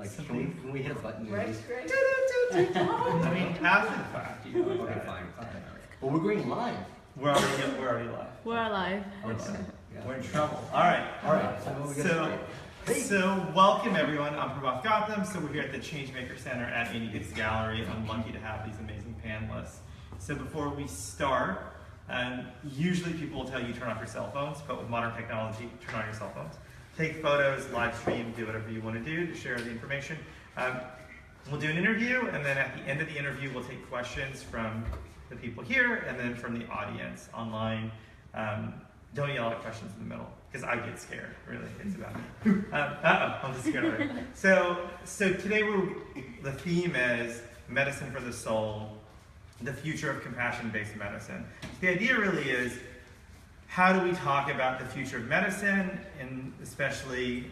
Like, can we hit a button? Right. I mean, after the fact. You know, Okay, fine. Okay. Well, we're going live. We're already live. We're alive. Okay. We're in trouble. All right. All right. So welcome everyone. I'm Prabhat Gautam. So we're here at the Changemakers Center at Annie Dix Gallery. I'm lucky to have these amazing panelists. So before we start, usually people will tell you turn off your cell phones, but with modern technology, turn on your cell phones. Take photos, live stream, do whatever you want to do to share the information. We'll do an interview, and then at the end of the interview, we'll take questions from the people here and then from the audience online. Don't yell at questions in the middle, because I get scared, really. It's about me. I'm just scared already. So today the theme is medicine for the soul, the future of compassion-based medicine. The idea really is, how do we talk about the future of medicine, and especially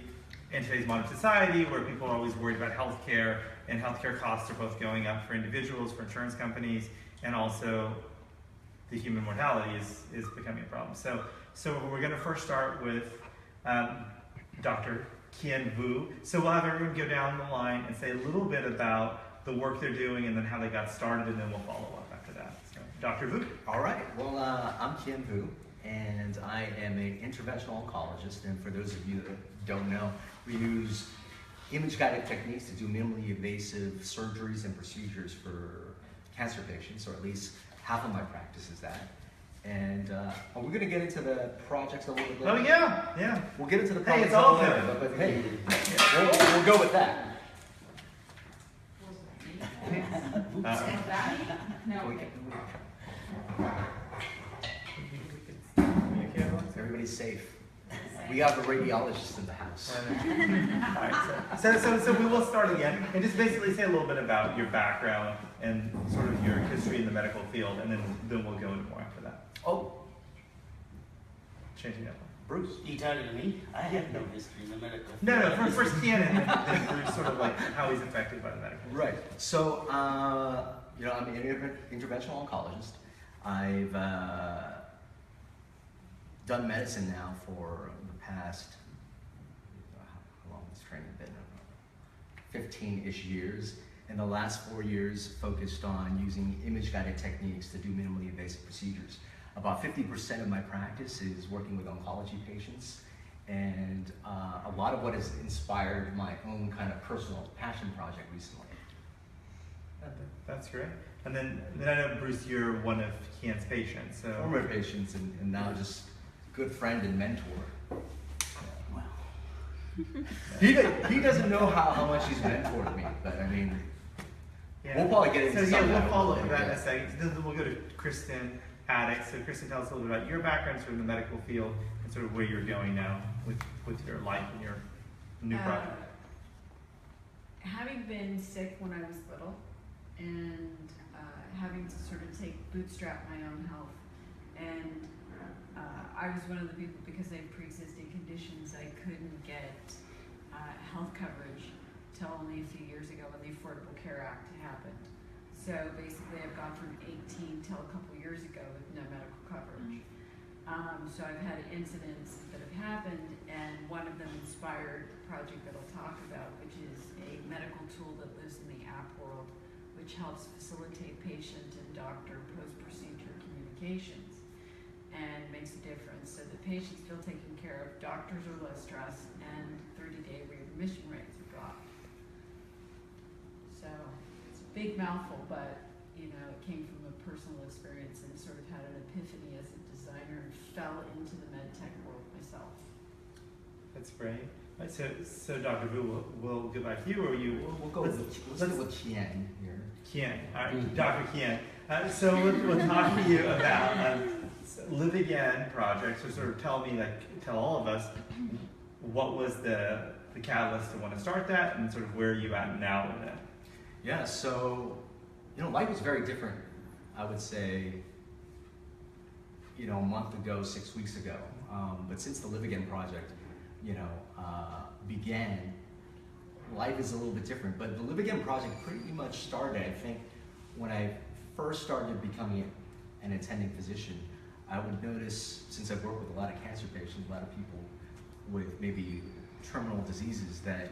in today's modern society where people are always worried about healthcare, and healthcare costs are both going up for individuals, for insurance companies, and also the human mortality is becoming a problem. So we're going to first start with Dr. Kien Vu. So we'll have everyone go down the line and say a little bit about the work they're doing and then how they got started, and then we'll follow up after that. So, Dr. Vu. All right. Well, I'm Kien Vu, and I am an interventional oncologist. And for those of you that don't know, we use image-guided techniques to do minimally invasive surgeries and procedures for cancer patients, or at least half of my practice is that. And we're going to get into the projects a little bit later. Oh, yeah. We'll get into the Hey, projects it's all a little later, but hey, we'll go with that. Everybody's safe. We have a radiologist in the house. All right, so we will start again and just basically say a little bit about your background and sort of your history in the medical field, and then we'll go into more after that. Oh, Changing up. Bruce. You talking to me? I have no history in the medical field. No, first Kien, and then Bruce, sort of like how he's affected by the medical field. Right. So, I'm an interventional oncologist. I've done medicine now for the past, how long has training been? 15-ish years. And the last 4 years focused on using image-guided techniques to do minimally invasive procedures. About 50% of my practice is working with oncology patients, and a lot of what has inspired my own kind of personal passion project recently. That's great. And then I know, Bruce, you're one of Kien's patients. So. Former patients, and now just good friend and mentor. Wow. He doesn't know how much he's mentored me, but I mean, we'll probably get into some of that. We'll follow up that in a second. Then we'll go to Kristen Addix. So Kristen, tell us a little bit about your background sort of in the medical field and sort of where you're going now with your life and your new project. Having been sick when I was little and having to sort of bootstrap my own health, and I was one of the people, because I had pre-existing conditions, I couldn't get health coverage till only a few years ago when the Affordable Care Act happened. So basically I've gone from 18 till a couple years ago with no medical coverage. So I've had incidents that have happened, and one of them inspired the project that I'll talk about, which is a medical tool that lives in the app world, which helps facilitate patient and doctor post-procedure communications and makes a difference. So the patients feel taken care of, doctors are less stressed, and 30-day readmission rates are dropped. So it's a big mouthful, but it came from a personal experience, and sort of had an epiphany as a designer and fell into the med tech world myself. That's great. Right, so Dr. Vu, we'll go back to you, or you? We'll go with Kien here. Kien, all right, Dr. Kien. So we'll talk to you about Live Again project. So sort of tell all of us, what was the catalyst to want to start that, and sort of where are you at now with it? Yeah, so, life was very different, I would say, a month ago, 6 weeks ago. But since the Live Again project, began, life is a little bit different. But the Live Again project pretty much started, I think, when I first started becoming an attending physician. I would notice, since I've worked with a lot of cancer patients, a lot of people with maybe terminal diseases, that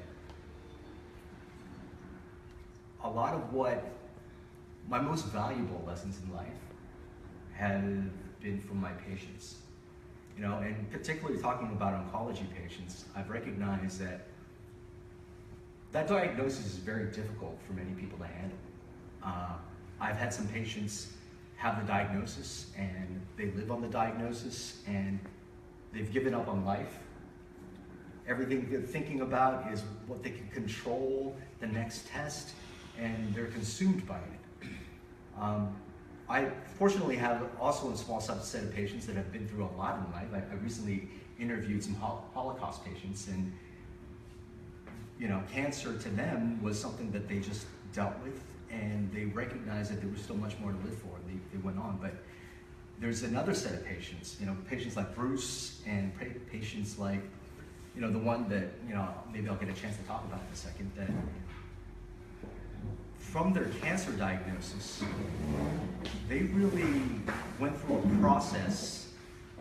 a lot of what my most valuable lessons in life have been from my patients. You know, and particularly talking about oncology patients, I've recognized that diagnosis is very difficult for many people to handle. I've had some patients have the diagnosis and they live on the diagnosis and they've given up on life. Everything they're thinking about is what they can control, the next test, and they're consumed by it. I fortunately have also a small subset of patients that have been through a lot in life. I recently interviewed some Holocaust patients, and you know, cancer to them was something that they just dealt with, and they recognized that there was still much more to live for, and they went on. But there's another set of patients, you know, patients like Bruce and patients like, you know, the one that, you know, maybe I'll get a chance to talk about in a second, that from their cancer diagnosis, they really went through a process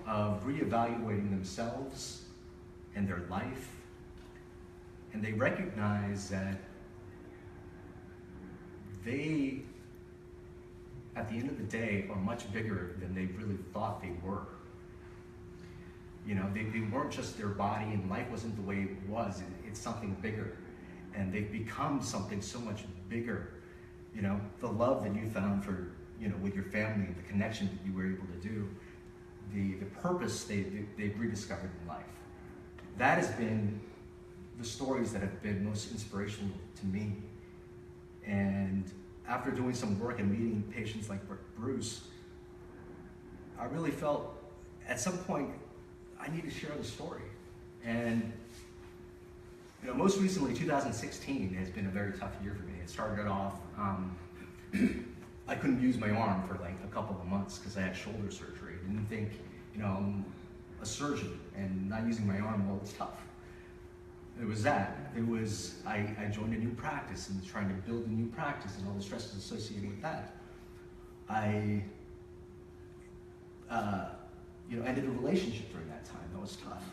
of reevaluating themselves and their life, and they recognized that they, at the end of the day, are much bigger than they really thought they were. You know, they weren't just their body, and life wasn't the way it was. It's something bigger, and they've become something so much bigger. You know, the love that you found for, you know, with your family, the connection that you were able to do, the purpose they've rediscovered in life. That has been the stories that have been most inspirational to me. And after doing some work and meeting patients like Bruce, I really felt at some point I need to share the story. And you know, most recently, 2016 has been a very tough year for me. It started off, I couldn't use my arm for like a couple of months because I had shoulder surgery. I didn't think, you know, I'm a surgeon and not using my arm, well, it's tough. It was that. It was, I joined a new practice and trying to build a new practice and all the stresses associated with that. I, you know, ended a relationship during that time. That was tough.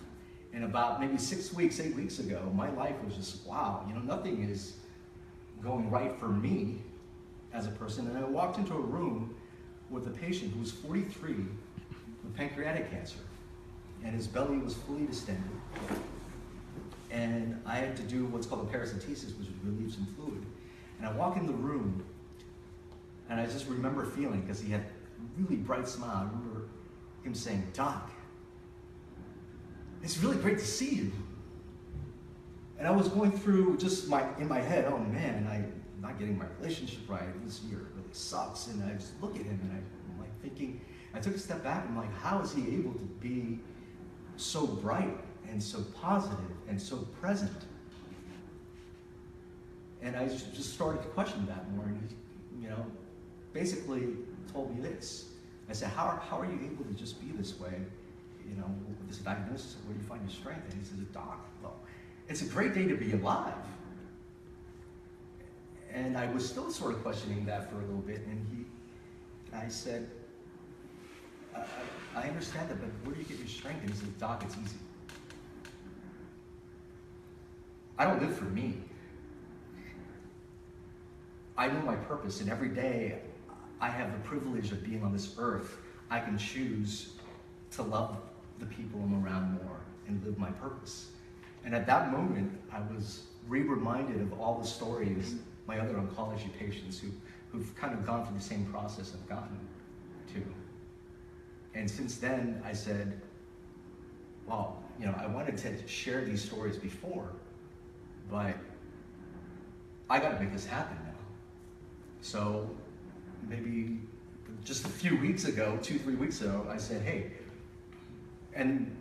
And about maybe 6 weeks, 8 weeks ago, my life was just, wow, you know, nothing is going right for me as a person. And I walked into a room with a patient who was 43 with pancreatic cancer, and his belly was fully distended. And I had to do what's called a paracentesis, which is relieve some fluid. And I walk in the room, and I just remember feeling, because he had a really bright smile, I remember him saying, "Doc, it's really great to see you." And I was going through just in my head, oh man, I'm not getting my relationship right. This year really sucks. And I just look at him and I'm like thinking, I took a step back and I'm like, how is he able to be so bright and so positive and so present? And I just started to question that more. And he, you know, basically told me this. I said, how are you able to just be this way? You know, with this diagnosis, where do you find your strength? And he says, "Doc, well, it's a great day to be alive." And I was still sort of questioning that for a little bit, and I said, I understand that, but where do you get your strength? And he says, "Doc, it's easy. I don't live for me. I know my purpose, and every day I have the privilege of being on this earth. I can choose to love the people I'm around more and live my purpose." And at that moment, I was reminded of all the stories my other oncology patients who've kind of gone through the same process have gotten to. And since then, I said, well, you know, I wanted to share these stories before, but I gotta make this happen now. So maybe just a few weeks ago, 2-3 weeks ago, I said, hey, and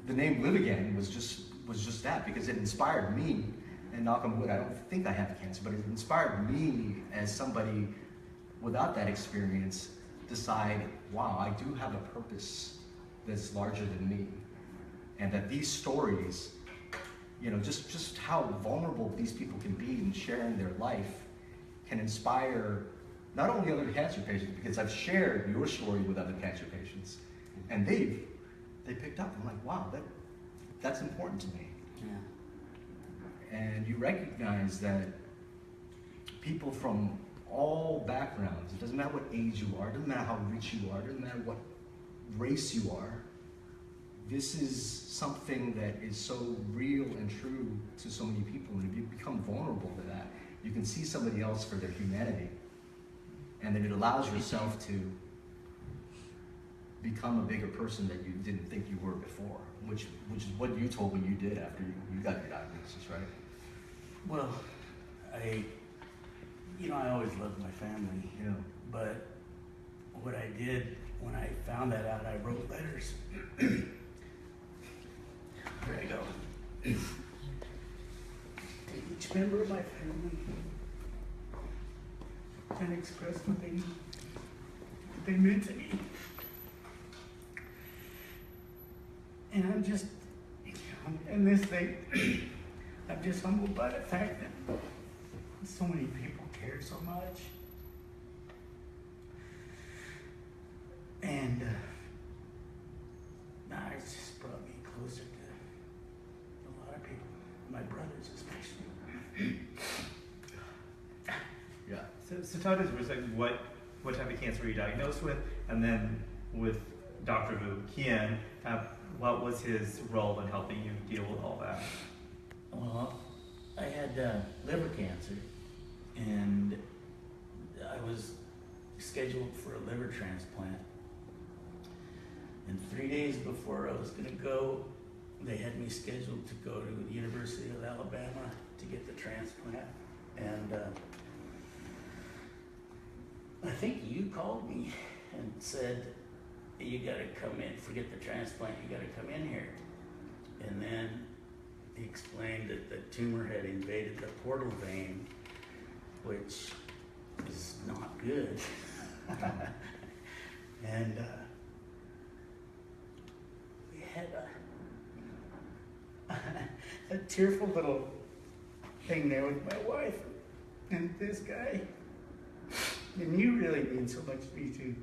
the name Live Again was just that, because it inspired me, and knock on wood, I don't think I have cancer, but it inspired me as somebody without that experience decide, wow, I do have a purpose that's larger than me. And that these stories, you know, just how vulnerable these people can be in sharing their life can inspire not only other cancer patients, because I've shared your story with other cancer patients, and they picked up. I'm like, wow, that's important to me. Yeah. And you recognize that people from all backgrounds. It doesn't matter what age you are, it doesn't matter how rich you are, it doesn't matter what race you are. This is something that is so real and true to so many people, and if you become vulnerable to that, you can see somebody else for their humanity, and then it allows yourself to become a bigger person that you didn't think you were before, which is what you told me you did after you got your diagnosis, right? Well, I always loved my family, Yeah. but what I did when I found that out, I wrote letters. Here I go. To each member of my family and express what they meant to me. And I'm just, in this thing, I'm just humbled by the fact that so many people care so much. And it's just brought me closer to a lot of people, my brothers especially. Yeah. So talk to us for a second, what type of cancer were you diagnosed with? And then with Dr. Vu Kien, what was his role in helping you deal with all that? Well, I had liver cancer, and I was scheduled for a liver transplant. And 3 days before I was going to go, they had me scheduled to go to the University of Alabama to get the transplant. And I think you called me and said, you got to come in, forget the transplant, you got to come in here. And then he explained that the tumor had invaded the portal vein, which is not good. And we had a tearful little thing there with my wife and this guy. And you really mean so much to me too.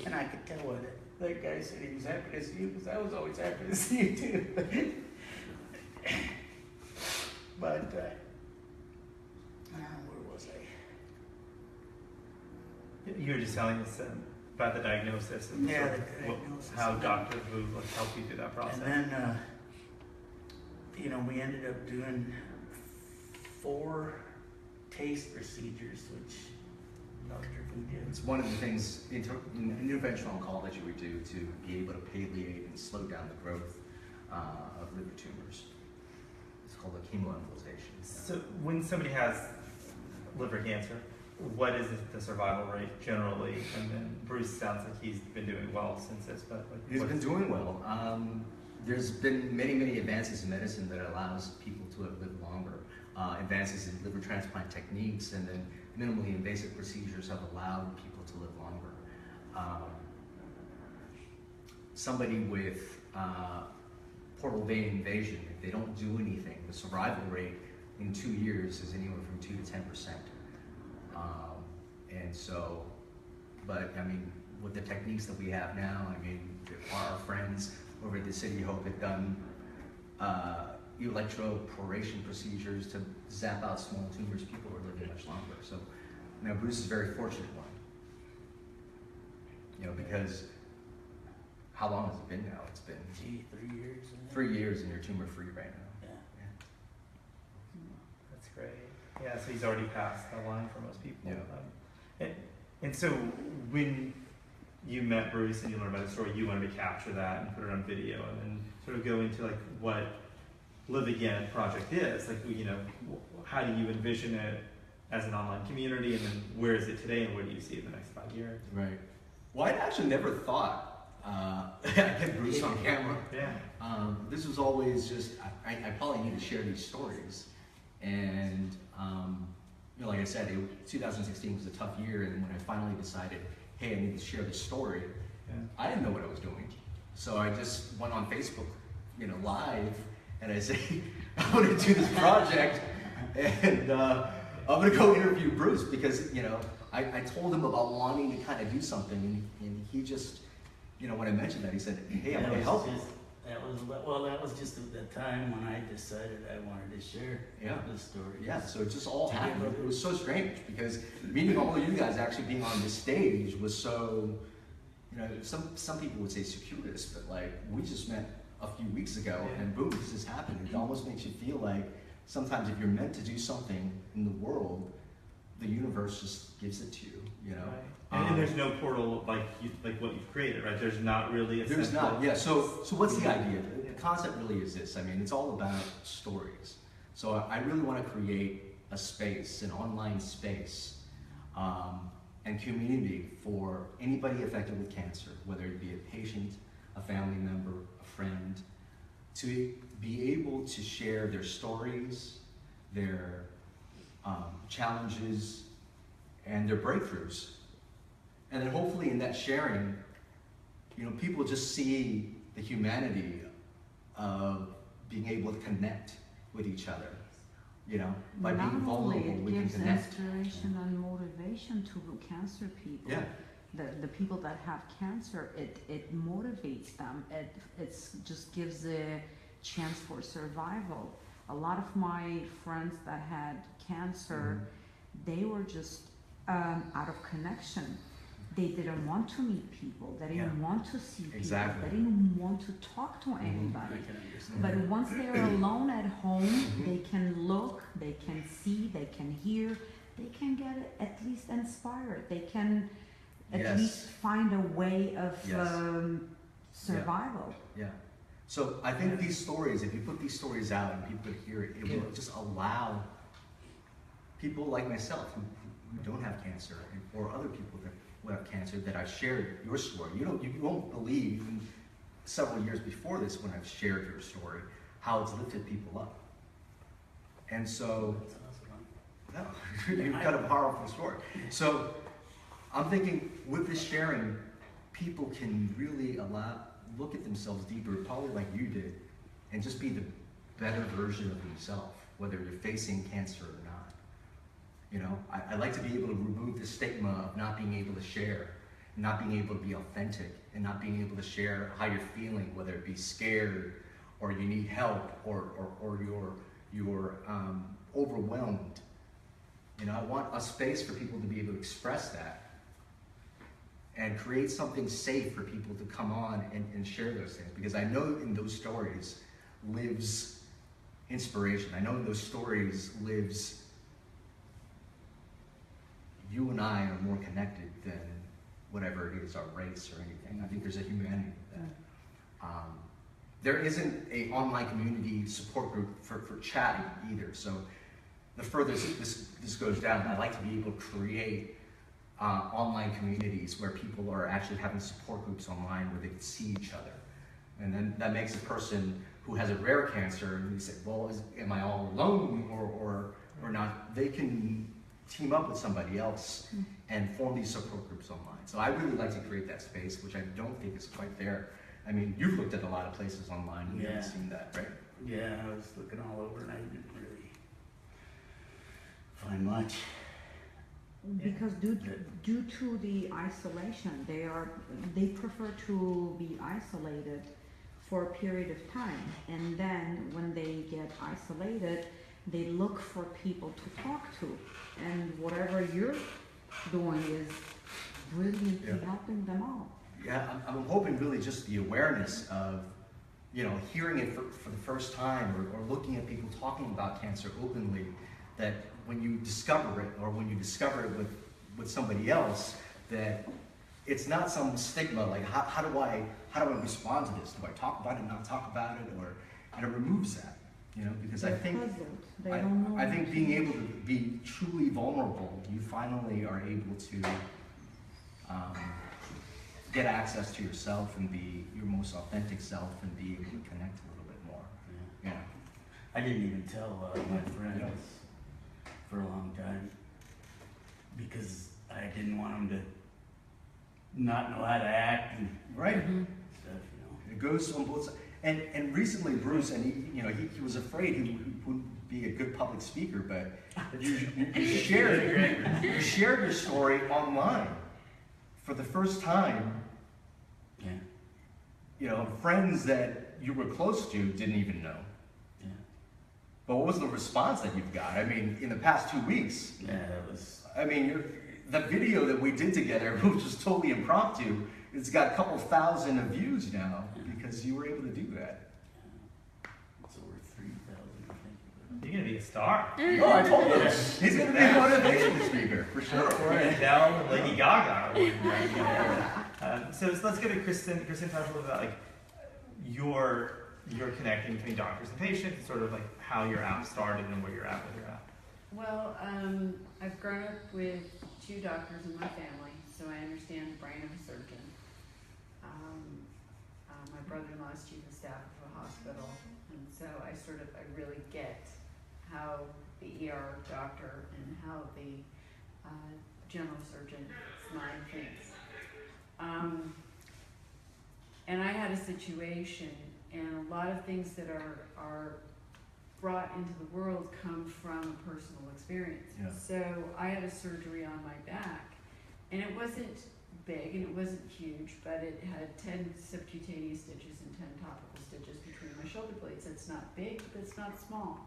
And I could tell what that guy said he was happy to see you, because I was always happy to see you too. But, where was I? You were just telling us about the diagnosis and Yeah, sort of the diagnosis. how Dr. Vu helped you through that process. And then, we ended up doing 4 taste procedures, which Dr. Vu did. It's one of the things in interventional oncology we do to be able to palliate and slow down the growth of liver tumors. It's called a chemoembolization. So when somebody has liver cancer, what is the survival rate generally? And then Bruce sounds like he's been doing well since this, but He's been doing well. There's been many advances in medicine that allows people to live longer. Advances in liver transplant techniques and then minimally invasive procedures have allowed people to live longer. Somebody with portal vein invasion, if they don't do anything, the survival rate in 2 years is anywhere from 2 to 10%. And so, but I mean, with the techniques that we have now, I mean, our friends over at the City Hope have done electroporation procedures to zap out small tumors. People are living much longer. So now Bruce is a very fortunate one. Because how long has it been now? It's been 3 years. 3 years and you're tumor free right now. Yeah. that's great. Yeah, so he's already passed the line for most people. Yeah. And so when you met Bruce and you learned about the story, you wanted to capture that and put it on video and then sort of go into like what Live Again project is. Like, how do you envision it as an online community, and then where is it today and where do you see it in the next 5 years? Right. Well, I actually never thought I'd get Bruce on camera. Yeah. This was always just, I probably need to share these stories. And, like I said, 2016 was a tough year, and when I finally decided, hey, I need to share this story, I didn't know what I was doing. So I just went on Facebook, live, and I said, I'm going to do this project, and I'm going to go interview Bruce because, I told him about wanting to kind of do something, and he just, when I mentioned that, he said, hey, I'm going to help you. That was just the time when I decided I wanted to share Yeah. the story. Yeah, so it just all happened. It was so strange because meeting all of you guys actually being on this stage was so, you know, some people would say circuitous, but like we just met a few weeks ago and boom, this just happened. It almost makes you feel like sometimes if you're meant to do something in the world, the universe just gives it to you, you know? Right. And there's no portal like what you've created, right? There's not really a There's central- not, yeah. So what's the idea? The concept really is this. I mean, it's all about stories. So I really want to create a space, an online space, and community for anybody affected with cancer, whether it be a patient, a family member, a friend, to be able to share their stories, their challenges, and their breakthroughs. And then hopefully in that sharing, you know, people just see the humanity of being able to connect with each other. You know, by being vulnerable, we can It gives connect. inspiration and motivation to cancer people. Yeah, The people that have cancer, it motivates them. It's just gives a chance for survival. A lot of my friends that had cancer, they were just out of connection. They didn't want to meet people. They didn't want to see people. Exactly. They didn't want to talk to I anybody. can understand. But once they're alone at home, they can look, they can see, they can hear, they can get at least inspired. They can at Yes. least find a way of Yes. survival. yeah. So I think these stories, if you put these stories out and people hear it, it will just allow people like myself who don't have cancer, or other people that who have cancer that I've shared your story. You won't believe, even several years before this, when I've shared your story, how it's lifted people up. And so, That's awesome. no, you've got a powerful story. So I'm thinking with this sharing, people can really look at themselves deeper, probably like you did, and just be the better version of themselves, whether you're facing cancer or not. You know, I like to be able to remove the stigma of not being able to share, not being able to be authentic, and not being able to share how you're feeling, whether it be scared, or you need help, or you're overwhelmed. You know, I want a space for people to be able to express that and create something safe for people to come on and share those things. Because I know in those stories lives inspiration. I know in those stories lives you and I are more connected than whatever it is, our race or anything. I think there's a humanity there. There isn't an online community support group for chatting either. So the further this goes down, I like to be able to create online communities where people are actually having support groups online where they can see each other. And then that makes a person who has a rare cancer, and they say, well, am I all alone or not? They can team up with somebody else and form these support groups online. So I really like to create that space, which I don't think is quite there. I mean, you've looked at a lot of places online, and you haven't seen that, right? Yeah, I was looking all over and I didn't really find much. Because due to the isolation, they prefer to be isolated for a period of time, and then when they get isolated, they look for people to talk to, and whatever you're doing is brilliantly helping them all. Yeah, I'm hoping really just the awareness of, you know, hearing it for the first time, or looking at people talking about cancer openly, that when you discover it, or when you discover it with somebody else, that it's not some stigma like how do I respond to this? Do I talk about it, not talk about it, and it removes that, you know, because I They're think puzzled. They don't know I think what being to able to be truly vulnerable, you finally are able to get access to yourself and be your most authentic self and be able to connect a little bit more. Yeah. Yeah. I didn't even tell a lot of my friends for a long time because I didn't want them to not know how to act and Right. stuff, you know. It goes on both sides. And recently, Bruce, and he was afraid he wouldn't be a good public speaker, but you shared your story online for the first time. Yeah. You know, friends that you were close to didn't even know. Yeah. But what was the response that you've got? I mean, in the past 2 weeks, Yeah, it was. I mean, the video that we did together, which was totally impromptu, it's got a couple thousand of views now because you were able to do that. It's over 3,000, I think. You're gonna be a star. No, I told him. He's going to be a motivational speaker, for sure. Or Adele and Lady Gaga. So let's get to Kristen. Kristen, talk a little bit about like your connecting between doctors and patients, and sort of like how your app started and where you're at with your app. Well, I've grown up with 2 doctors in my family, so I understand the brain of a surgeon. My brother-in-law is chief of staff of a hospital, and so I really get how the ER doctor and how the general surgeon's mind thinks. And I had a situation, and a lot of things that are brought into the world come from a personal experience. Yeah. So I had a surgery on my back, and it wasn't big and it wasn't huge, but it had 10 subcutaneous stitches and 10 topical stitches between my shoulder blades. It's not big, but it's not small.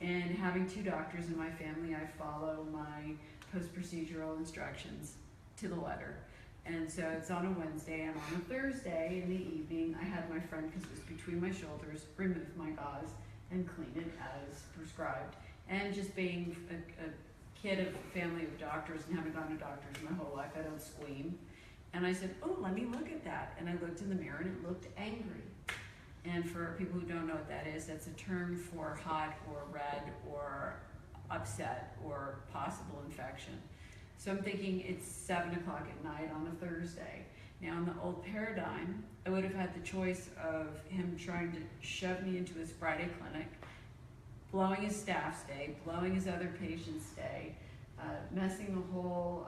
And having 2 doctors in my family, I follow my post-procedural instructions to the letter. And so it's on a Wednesday, and on a Thursday in the evening, I had my friend, because it was between my shoulders, remove my gauze and clean it as prescribed. And just being a kid of a family of doctors and having gone to doctors my whole life, I don't squeam. And I said, oh, let me look at that. And I looked in the mirror and it looked angry. And for people who don't know what that is, that's a term for hot or red or upset or possible infection. So I'm thinking it's 7 o'clock at night on a Thursday. Now in the old paradigm, I would have had the choice of him trying to shove me into his Friday clinic, blowing his staff's day, blowing his other patient's day, messing the whole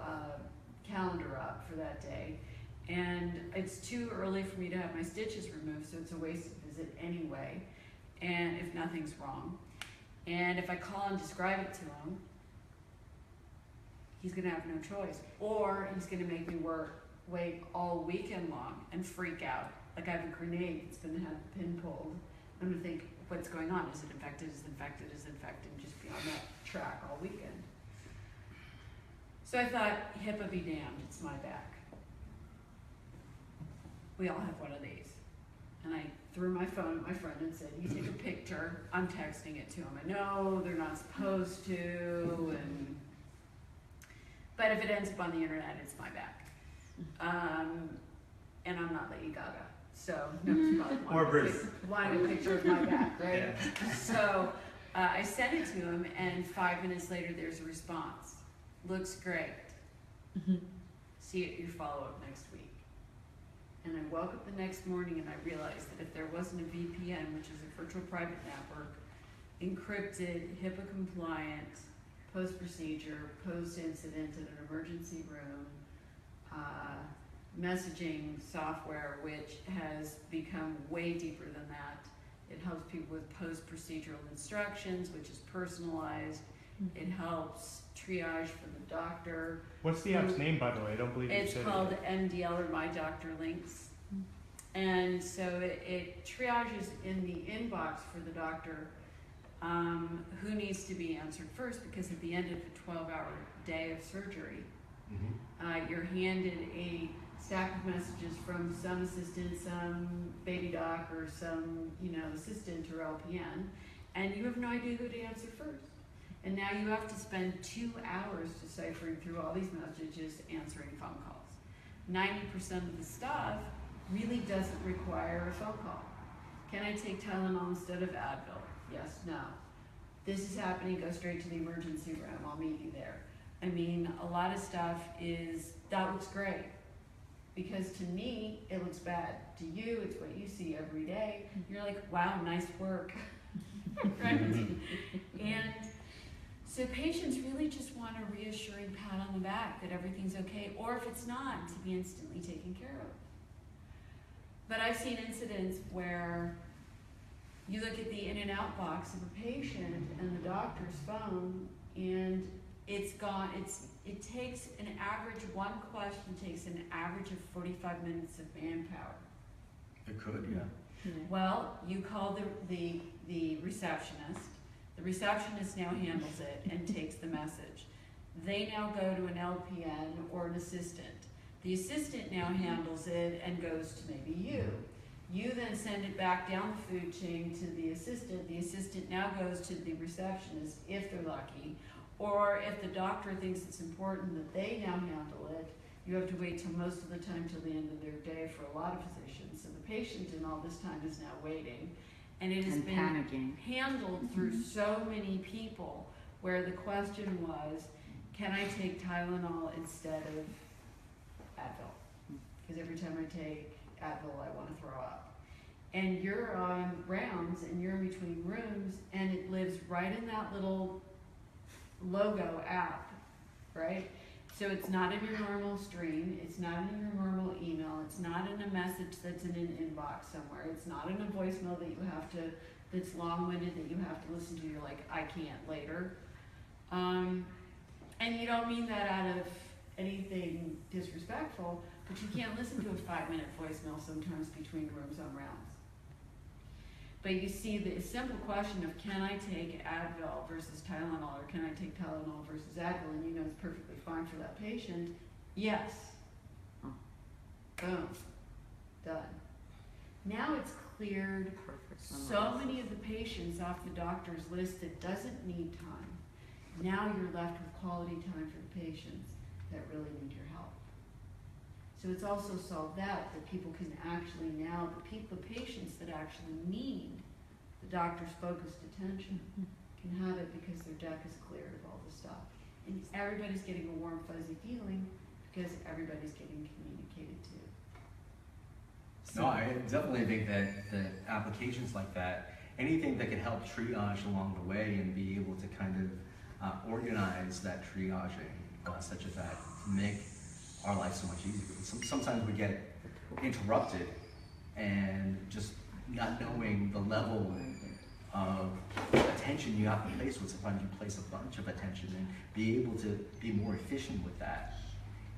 calendar up for that day. And it's too early for me to have my stitches removed, so it's a wasted visit anyway, and if nothing's wrong. And if I call and describe it to him, he's gonna have no choice. Or he's gonna make me wait all weekend long and freak out. Like I have a grenade that's gonna have the pin pulled. I'm gonna think, what's going on? Is it infected? Is it infected? Is it infected? And just be on that track all weekend. So I thought, HIPAA be damned, it's my back. We all have one of these. And I threw my phone at my friend and said, you take a picture, I'm texting it to him. I know they're not supposed to, but if it ends up on the internet, it's my back. And I'm not Lady Gaga, so nobody's probably Or Bruce. wanting a picture of my back, right? Yeah. So I sent it to him, and 5 minutes later, there's a response. Looks great. See you at your follow-up next week. And I woke up the next morning and I realized that if there wasn't a VPN, which is a virtual private network, encrypted, HIPAA compliant, post-procedure, post-incident in an emergency room, messaging software, which has become way deeper than that. It helps people with post-procedural instructions, which is personalized. It helps triage for the doctor. What's the app's name, by the way? I don't believe you It's said called it. MDL, or My Doctor Links. And so it triages in the inbox for the doctor who needs to be answered first, because at the end of a 12-hour day of surgery, you're handed a stack of messages from some assistant, some baby doc, or some assistant or LPN, and you have no idea who to answer first. And now you have to spend 2 hours deciphering through all these messages, answering phone calls. 90% of the stuff really doesn't require a phone call. Can I take Tylenol instead of Advil? Yes, no. This is happening, go straight to the emergency room, I'll meet you there. I mean, a lot of stuff that looks great. Because to me, it looks bad. To you, it's what you see every day. You're like, wow, nice work. Right? And so patients really just want a reassuring pat on the back that everything's okay, or if it's not, to be instantly taken care of. But I've seen incidents where you look at the in and out box of a patient and the doctor's phone, and it's gone. It takes an average, one question takes an average of 45 minutes of manpower. It could, yeah. Yeah. Well, you call the receptionist. The receptionist now handles it and takes the message. They now go to an LPN or an assistant. The assistant now handles it and goes to maybe you. You then send it back down the food chain to the assistant. The assistant now goes to the receptionist if they're lucky. Or if the doctor thinks it's important that they now handle it, you have to wait till most of the time till the end of their day for a lot of physicians. So the patient in all this time is now waiting. And it has And been panicking. handled through so many people where the question was, can I take Tylenol instead of Advil? Because every time I take Advil, I want to throw up. And you're on rounds and you're in between rooms and it lives right in that little logo app, right? So it's not in your normal stream, it's not in your normal email, it's not in a message that's in an inbox somewhere, it's not in a voicemail that you have to, that's long-winded that you have to listen to, you're like, I can't later. And you don't mean that out of anything disrespectful, but you can't listen to a 5-minute voicemail sometimes between rooms on rounds. But you see the simple question of can I take Advil versus Tylenol, or can I take Tylenol versus Advil, and you know it's perfectly fine for that patient. Yes. Boom. Done. Now it's cleared Perfect. so many of the patients off the doctor's list that doesn't need time. Now you're left with quality time for the patients that really need your help. So it's also solved that people can actually now, the patients that actually need the doctor's focused attention can have it because their deck is cleared of all the stuff. And everybody's getting a warm, fuzzy feeling because everybody's getting communicated to. No, I definitely think that applications like that, anything that can help triage along the way and be able to kind of organize that triaging such as that make our life so much easier. Sometimes we get interrupted and just not knowing the level of attention you have to place with. Sometimes you place a bunch of attention, and be able to be more efficient with that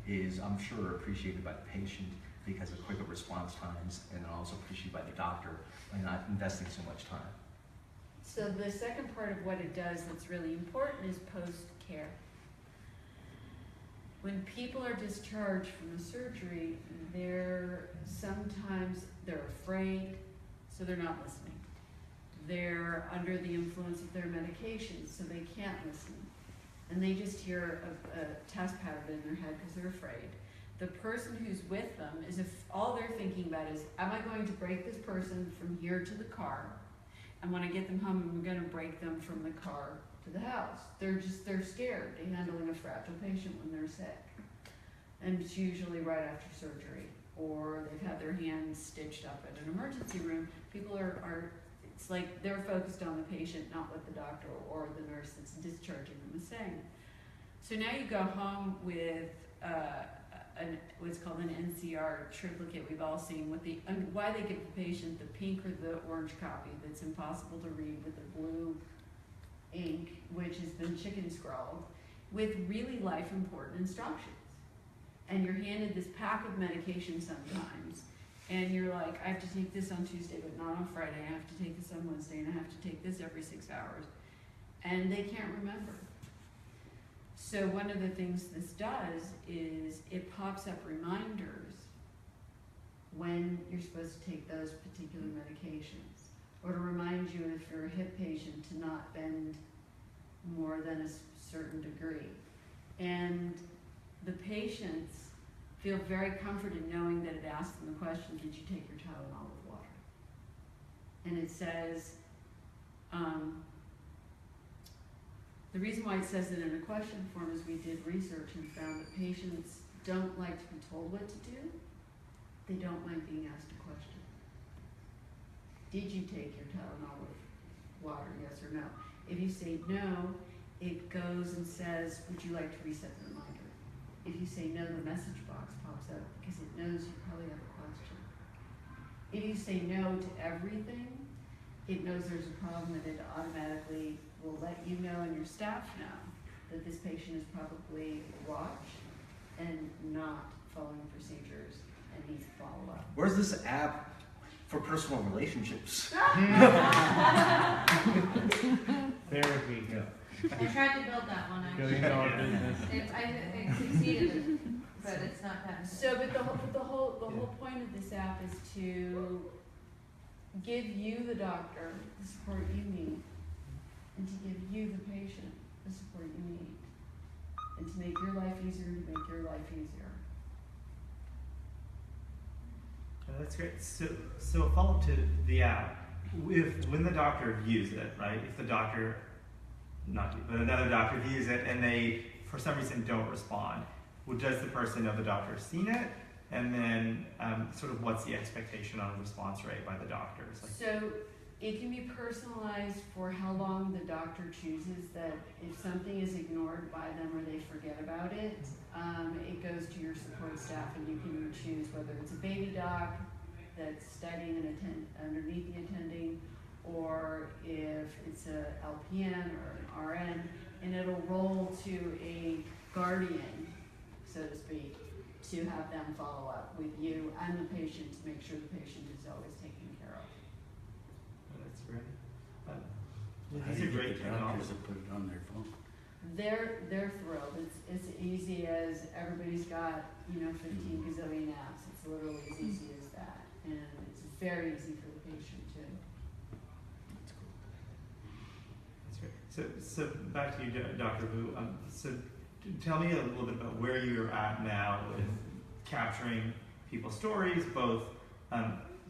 is, I'm sure, appreciated by the patient because of quicker response times, and also appreciated by the doctor by not investing so much time. So the second part of what it does that's really important is post-care. When people are discharged from a surgery, they're afraid, so they're not listening. They're under the influence of their medications, so they can't listen. And they just hear a task pattern in their head because they're afraid. The person who's with them is, if all they're thinking about is, am I going to break this person from here to the car? And when I get them home, I'm going to break them from the car to the house. They're scared to handling a fragile patient when they're sick. And it's usually right after surgery, or they've had their hands stitched up in an emergency room. People are it's like they're focused on the patient, not what the doctor or the nurse that's discharging them is saying. So now you go home with what's called an NCR triplicate. We've all seen why they give the patient the pink or the orange copy that's impossible to read with the blue ink, which has been chicken scrawled, with really life important instructions. And you're handed this pack of medication sometimes, and you're like, I have to take this on Tuesday, but not on Friday. I have to take this on Wednesday, and I have to take this every 6 hours. And they can't remember. So one of the things this does is it pops up reminders when you're supposed to take those particular medications, or to remind you if you're a hip patient to not bend more than a certain degree. And the patients feel very comforted knowing that it asks them the question, did you take your Tylenol with water? And it says, the reason why it says it in a question form is we did research and found that patients don't like to be told what to do. They don't like being asked a question. Did you take your Tylenol with water, yes or no? If you say no, it goes and says, would you like to reset the reminder? If you say no, the message box pops up because it knows you probably have a question. If you say no to everything, it knows there's a problem, and it automatically will let you know and your staff know that this patient is probably watched and not following procedures and needs follow-up. Where's this app for personal relationships. Therapy. Yeah. I tried to build that one, $1 actually. billion business. It succeeded, but it's not patented. So, but the whole point of this app is to give you, the doctor, the support you need, and to give you, the patient, the support you need, and to make your life easier and to make your life easier. Oh, that's great. So a follow-up to the app. When the doctor views it, right? If the doctor, not you, but another doctor views it and they, for some reason, don't respond, well, does the person know the doctor's seen it? And then, sort of, what's the expectation on response rate by the doctors? Like, So it can be personalized for how long the doctor chooses. That if something is ignored by them or they forget about it, it goes to your support staff, and you can choose whether it's a baby doc that's studying and underneath the attending, or if it's a LPN or an RN, and it'll roll to a guardian, so to speak, to have them follow up with you and the patient to make sure the patient is always taken care of. oh, that's great. How These do are you great get the doctors technology. to put it on their phone? They're thrilled. It's as easy as everybody's got 15 gazillion apps. It's literally as easy as that, and it's very easy for the patient too. That's great. So back to you, Dr. Wu. So tell me a little bit about where you're at now with capturing people's stories, both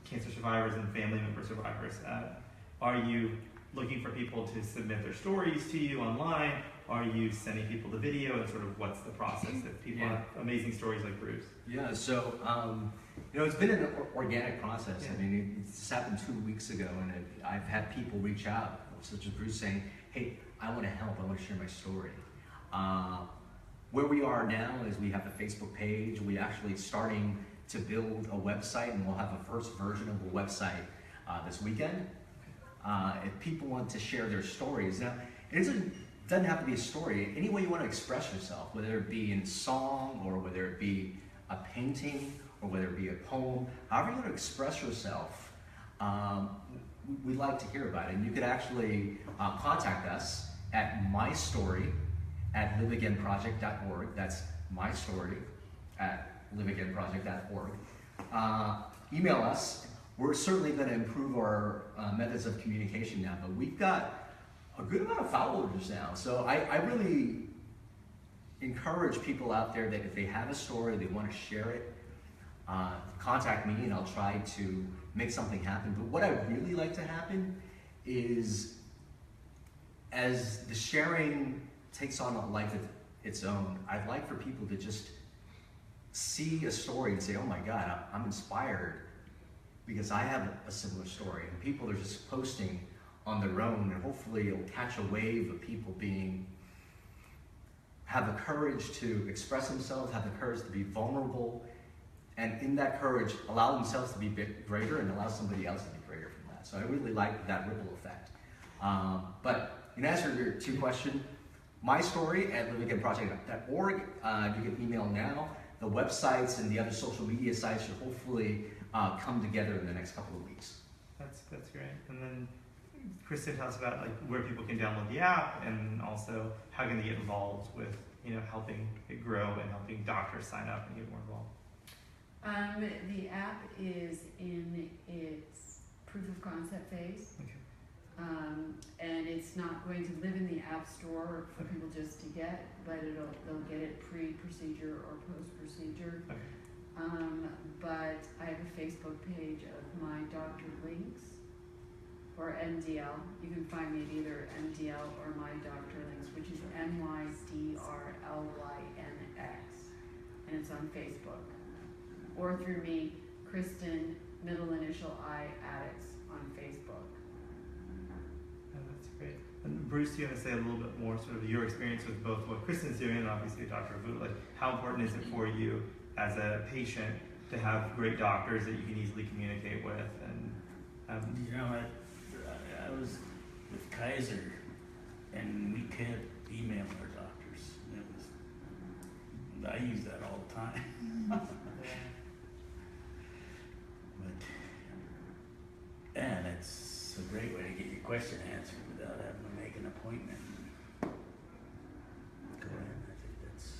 cancer survivors and family member survivors. Are you looking for people to submit their stories to you online? Are you sending people the video, and sort of what's the process if people have amazing stories like Bruce? Yeah, so it's been an organic process. Yeah. I mean, it's happened 2 weeks ago, and I've had people reach out, such as Bruce, saying, "Hey, I want to help. I want to share my story." Where we are now is we have a Facebook page. We actually starting to build a website, and we'll have a first version of the website this weekend. If people want to share their stories, now it doesn't have to be a story. Any way you want to express yourself, whether it be in song or whether it be a painting or whether it be a poem, however you want to express yourself, we'd like to hear about it. And you could actually contact us at mystory@liveagainproject.org. That's mystory@liveagainproject.org. Email us. We're certainly going to improve our methods of communication now, but we've got a good amount of followers now. So I really encourage people out there that if they have a story, they want to share it, contact me and I'll try to make something happen. But what I really like to happen is, as the sharing takes on a life of its own, I'd like for people to just see a story and say, "Oh my God, I'm inspired because I have a similar story." And people are just posting on their own, and hopefully it'll catch a wave of people have the courage to express themselves, have the courage to be vulnerable, and in that courage, allow themselves to be greater and allow somebody else to be greater from that. So I really like that ripple effect. But in answer to your two questions, mystory@liveagainproject.org. You can email now. The websites and the other social media sites should hopefully come together in the next couple of weeks. That's great. And then Kristen, tell us about where people can download the app, and also how can they get involved with helping it grow and helping doctors sign up and get more involved. The app is in its proof of concept phase. Okay. And it's not going to live in the App Store for people just to get, but they'll get it pre-procedure or post-procedure. Okay. But I have a Facebook page of my Dr. Links, or MDL. You can find me at either MDL or my Dr. Links, which is MYDRLYNX, and it's on Facebook. Or through me, Kristen, middle initial I, Addicts, on Facebook. Oh, that's great. And Bruce, you want to say a little bit more sort of your experience with both what Kristen's doing and obviously Dr. Vu, how important is it for you as a patient to have great doctors that you can easily communicate with? And I was with Kaiser, and we could email our doctors. I use that all the time. But great way to get your question answered without having to make an appointment. Go ahead, I think that's.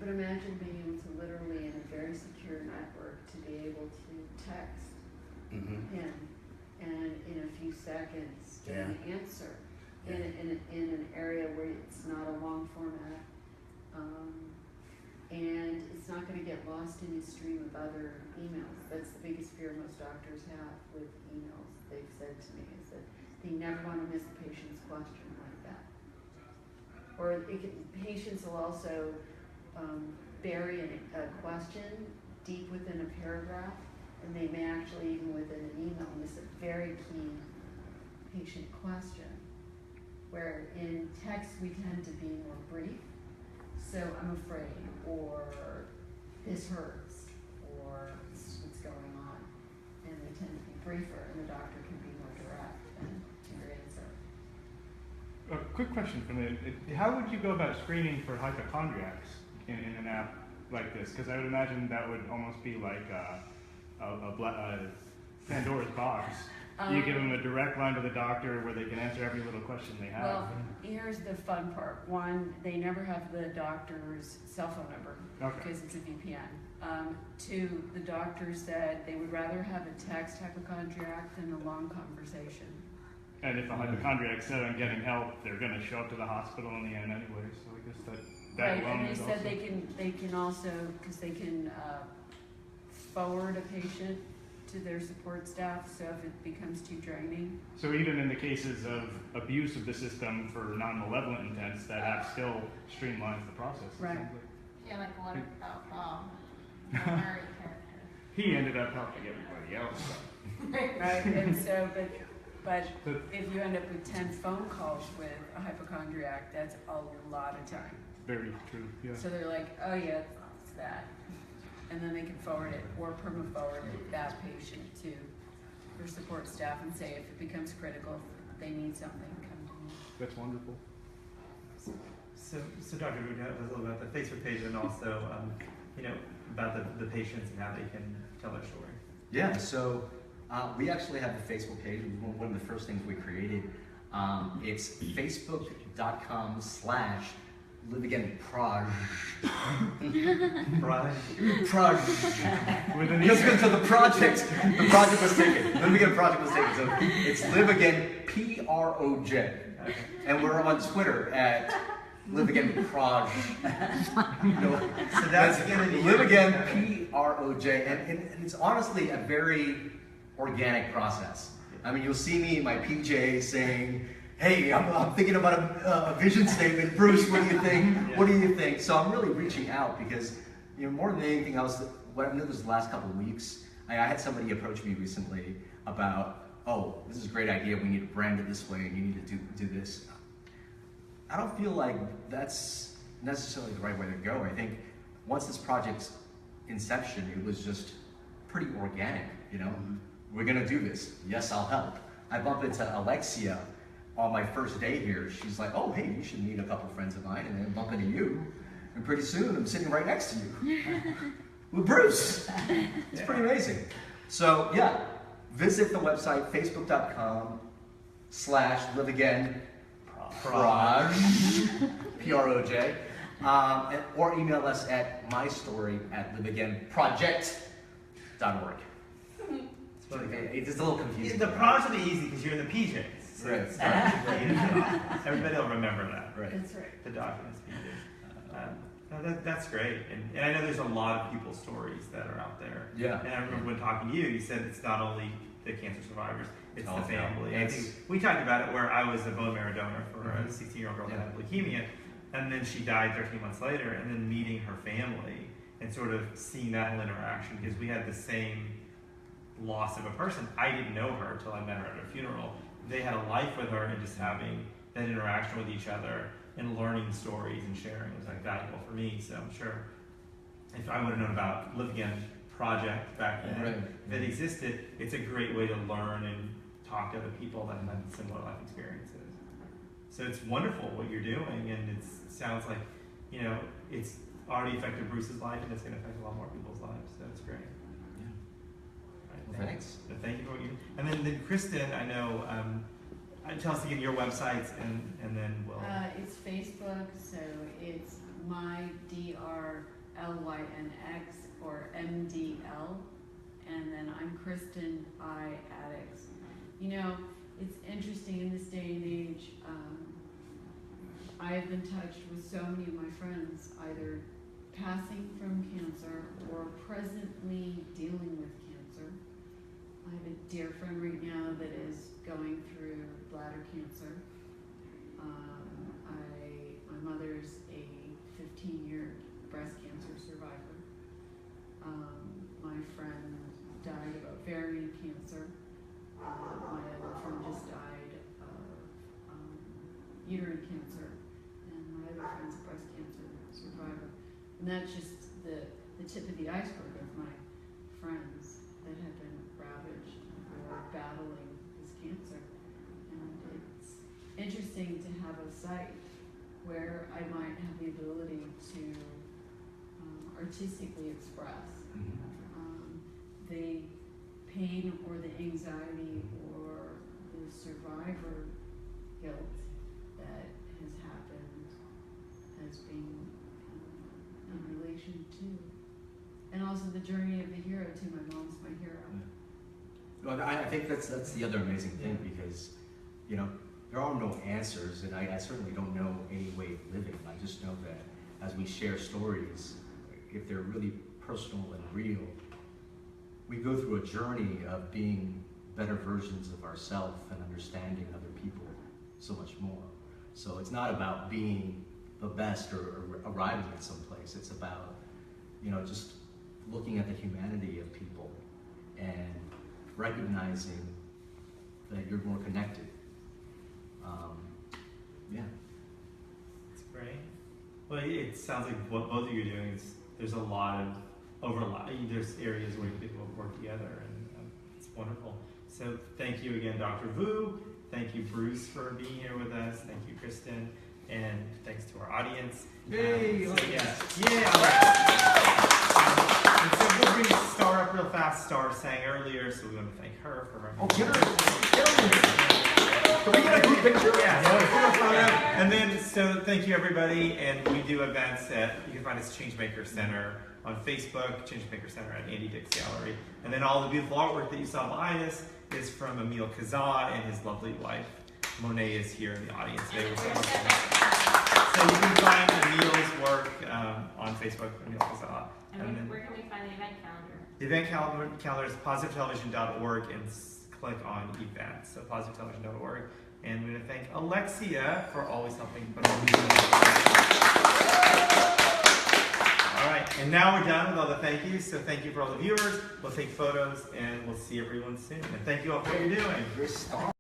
But imagine being able to literally, in a very secure network, to be able to text Mm-hmm. him and in a few seconds get an answer in an area where it's not a long format. And it's not going to get lost in his stream of other emails. That's the biggest fear most doctors have with emails, they've said to me, is that they never want to miss a patient's question like that. Or patients will also bury a question deep within a paragraph, and they may actually, even within an email, miss a very key patient question. Where in text we tend to be more brief. So I'm afraid, or this hurts, or this is what's going on. And they tend to be briefer, and the doctor can be more direct and your answer. A quick question from me. How would you go about screening for hypochondriacs in an app like this? Because I would imagine that would almost be like a Pandora's box. You give them a direct line to the doctor where they can answer every little question they have. Well, here's the fun part. One, they never have the doctor's cell phone number because it's a VPN. Two, the doctor said they would rather have a text hypochondriac than a long conversation. And if a hypochondriac said I'm getting help, they're going to show up to the hospital in the end anyway. So I guess that Right, alone and they is said also... they can also, because they can forward a patient to their support staff, so if it becomes too draining. So even in the cases of abuse of the system for non-malevolent intents, that app still streamlines the process. it Right. sounds like. Yeah, like what about Bob, the Murray character. He ended up helping everybody else. Right, and so, but if you end up with 10 phone calls with a hypochondriac, that's a lot of time. Very true, yeah. So they're like, oh yeah, it's that. And then they can forward it or perma-forward that patient to their support staff and say if it becomes critical, if they need something, come to me. That's wonderful. So Dr. Wood, tell us a little about the Facebook page and also, about the patients and how they can tell their story. Yeah, so we actually have the Facebook page. It was one of the first things we created. It's facebook.com/liveagainproj. Proj. Just go to the project. The project was taken. Live Again project was taken. So it's Live Again PROJ. Okay. And we're on Twitter at Live Again Proj. So that's Live Again PROJ. And it's honestly a very organic process. I mean, you'll see me in my PJs saying, hey, I'm thinking about a vision statement. Bruce, what do you think? Yeah. What do you think? So I'm really reaching out because, more than anything else, what I've noticed the last couple of weeks, I had somebody approach me recently about, oh, this is a great idea. We need to brand it this way and you need to do this. I don't feel like that's necessarily the right way to go. I think once this project's inception, it was just pretty organic, We're gonna do this. Yes, I'll help. I bump into Alexia on my first day here. She's like, oh, hey, you should meet a couple friends of mine, and then bump into you. And pretty soon, I'm sitting right next to you with Bruce. It's pretty amazing. So yeah, visit the website, facebook.com/liveagainproj, P-R-O-J, or email us at mystory@liveagainproject.org. It's just a little confusing. The pros will be easy because you're in the PJs. So Right. it's everybody will remember that. Right. That's right. The documents PJs. No, that's great. And I know there's a lot of people's stories that are out there. Yeah. And I remember when talking to you, you said it's not only the cancer survivors, it's the family. I It's- think we talked about it where I was a bone marrow donor for a 16-year-old girl that had leukemia, and then she died 13 months later, and then meeting her family and sort of seeing that whole interaction, because we had the same loss of a person. I didn't know her until I met her at a funeral. They had a life with her, and just having that interaction with each other and learning stories and sharing was like valuable for me. So I'm sure if I would have known about Live Again project back then, if it existed, it's a great way to learn and talk to other people that have had similar life experiences. So it's wonderful what you're doing, and it sounds like, it's already affected Bruce's life, and it's going to affect a lot more people's lives. So it's great. Right. Well, thanks. Thank you for what you. And then Kristen, I know. Tell us again your websites, and then we'll. It's Facebook, so it's MyDRLYNX or MDL, and then I'm Kristen I Addicts. You know, it's interesting in this day and age. I have been touched with so many of my friends either passing from cancer or presently dealing with cancer. I have a dear friend right now that is going through bladder cancer. My mother's a 15-year breast cancer survivor. My friend died of ovarian cancer. My other friend just died of uterine cancer. And my other friend's a breast cancer survivor. And that's just the tip of the iceberg of my friends that have been ravaged or battling this cancer. And it's interesting to have a site where I might have the ability to artistically express the pain or the anxiety or the survivor guilt that has happened as being in relation to, and also the journey of the hero too. My mom's my hero. Well, I think that's the other amazing thing, because, you know, there are no answers, and I certainly don't know any way of living. I just know that as we share stories, if they're really personal and real, we go through a journey of being better versions of ourselves and understanding other people so much more. So it's not about being the best or arriving at some place. It's about, you know, just looking at the humanity of people and recognizing that you're more connected. Yeah. That's great. Well, it sounds like what both of you are doing is there's a lot of overlap. There's areas where people work together, and it's wonderful. So thank you again, Dr. Vu. Thank you, Bruce, for being here with us. Thank you, Kristen, and thanks to our audience. Yay! All right. And so we'll bring Star up real fast. Star sang earlier, so we want to thank her for her. Oh, get her! Can we get a group picture? Yeah. And then, so thank you, everybody. And we do events you can find us Changemakers Center on Facebook, Changemakers Center at Andy Dick's Gallery. And then all the beautiful artwork that you saw behind us is from Emil Kazaa and his lovely wife. Monet is here in the audience today. So you can find Emil's work on Facebook, Emil Kazaa. And where can we find the event calendar? The event calendar is positivetelevision.org and click on events. So positivetelevision.org. And we're going to thank Alexia for always helping put all these things. All right, and now we're done with all the thank yous. So thank you for all the viewers. We'll take photos and we'll see everyone soon. And thank you all for what you're doing.